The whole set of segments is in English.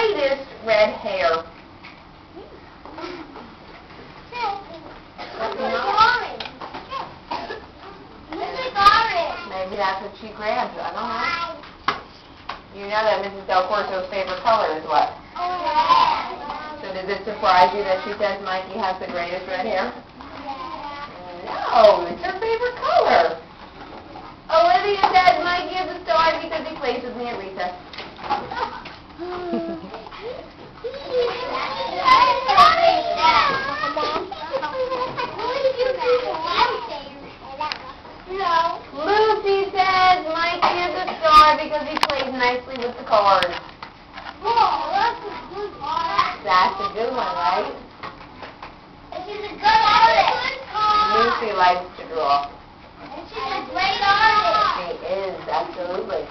greatest red hair? Maybe that's what she grabbed. I don't know. You know that Mrs. Del Corso's favorite color is what? So did it surprise you that she says Mikey has the greatest red hair? No, it's her favorite color. Olivia says Mikey is a star because he plays with me at recess. Lucy says Mikey is a star because he plays nicely with the cards. That's a good one, right? She's a good artist. Lucy likes to draw. And she's a great artist. She is, absolutely.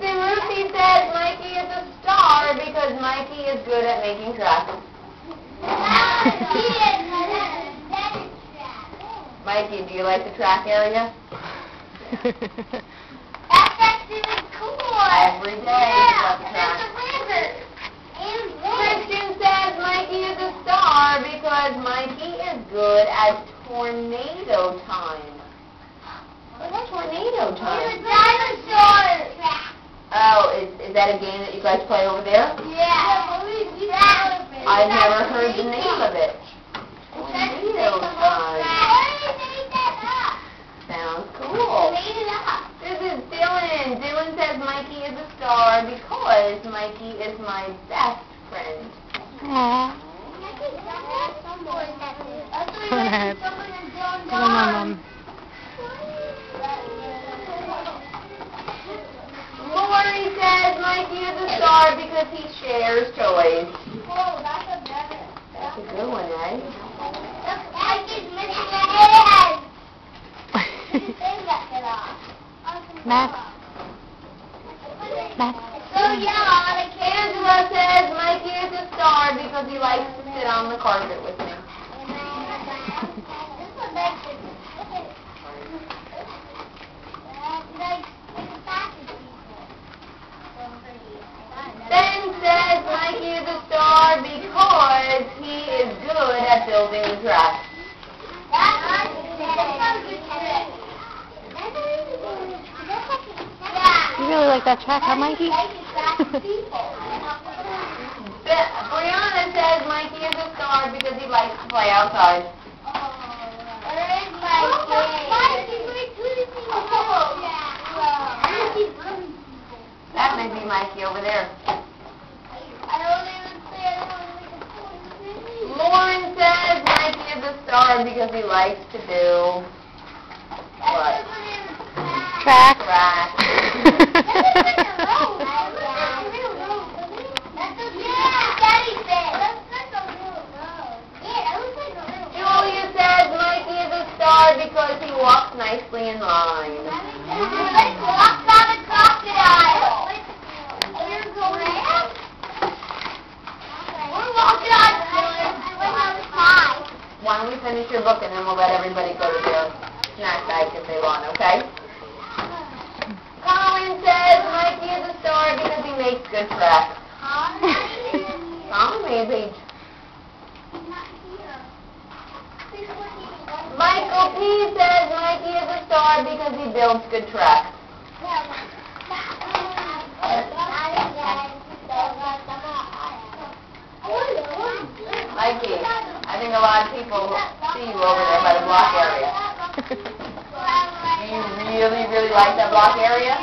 See, Lucy says Mikey is a star because Mikey is good at making tracks. Mikey, do you like the track area? That's actually cool. Every day you got the track. There's a river. Christian says Mikey is a star because Mikey is good at tornado time. What's tornado There's a time? dinosaur. Oh, is that a game that you guys play over there? Yeah. I've never heard the name of it. Tornado time. Sounds cool. This is Dylan. Dylan says Mikey is a star because Mikey is my best friend. Aww. Mom. Lori says Mikey is a star because he shares toys. That's a good one, right? Max. Angela says Mikey is a star because he likes to sit on the carpet with me. Ben says Mikey is a star because he is good at building the track. You really like that track, huh, Mikey? Brianna says Mikey is a star because he likes to play outside. That may be Mikey over there. Lauren says Mikey is a star because he likes to do what? Track. Track. Julia says Mikey is a star because he walks nicely in line. Why don't we finish your book and then we'll let everybody go to their snack bag if they want, okay? Colin says Mikey is a star because he makes good tracks. Colin, maybe. Michael P. says Mikey is a star because he builds good tracks. Mikey, I think a lot of people see you over there by the block area. Do you really like that block area?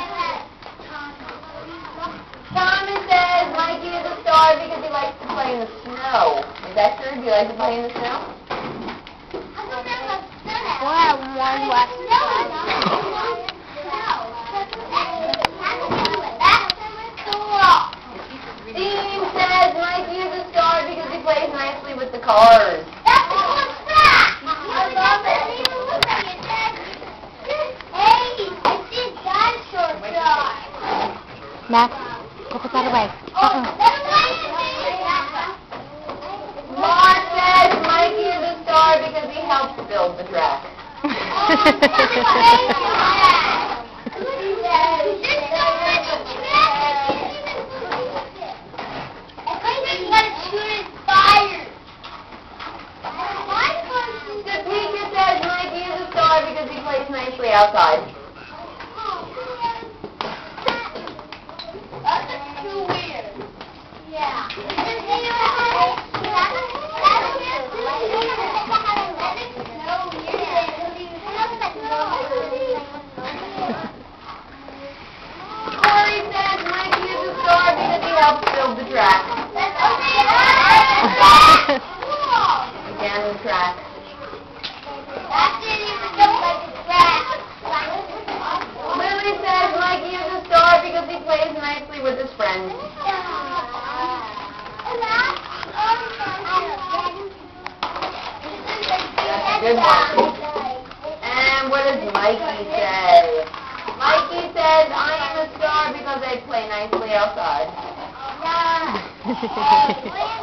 Thomas says Mikey is a star because he likes to play in the snow. Is that true? Do you like to play in the snow? Dean says Mikey is a star because he plays nicely with the cars. Max, go put that away. Mark says Mikey is a star because he helps build the track. the track. That's Again, the track. That didn't even look like a track. Lily says Mikey is a star because he plays nicely with his friends. That's a good one. And what does Mikey say? Mikey says, I am a star because I play nicely outside. Yeah.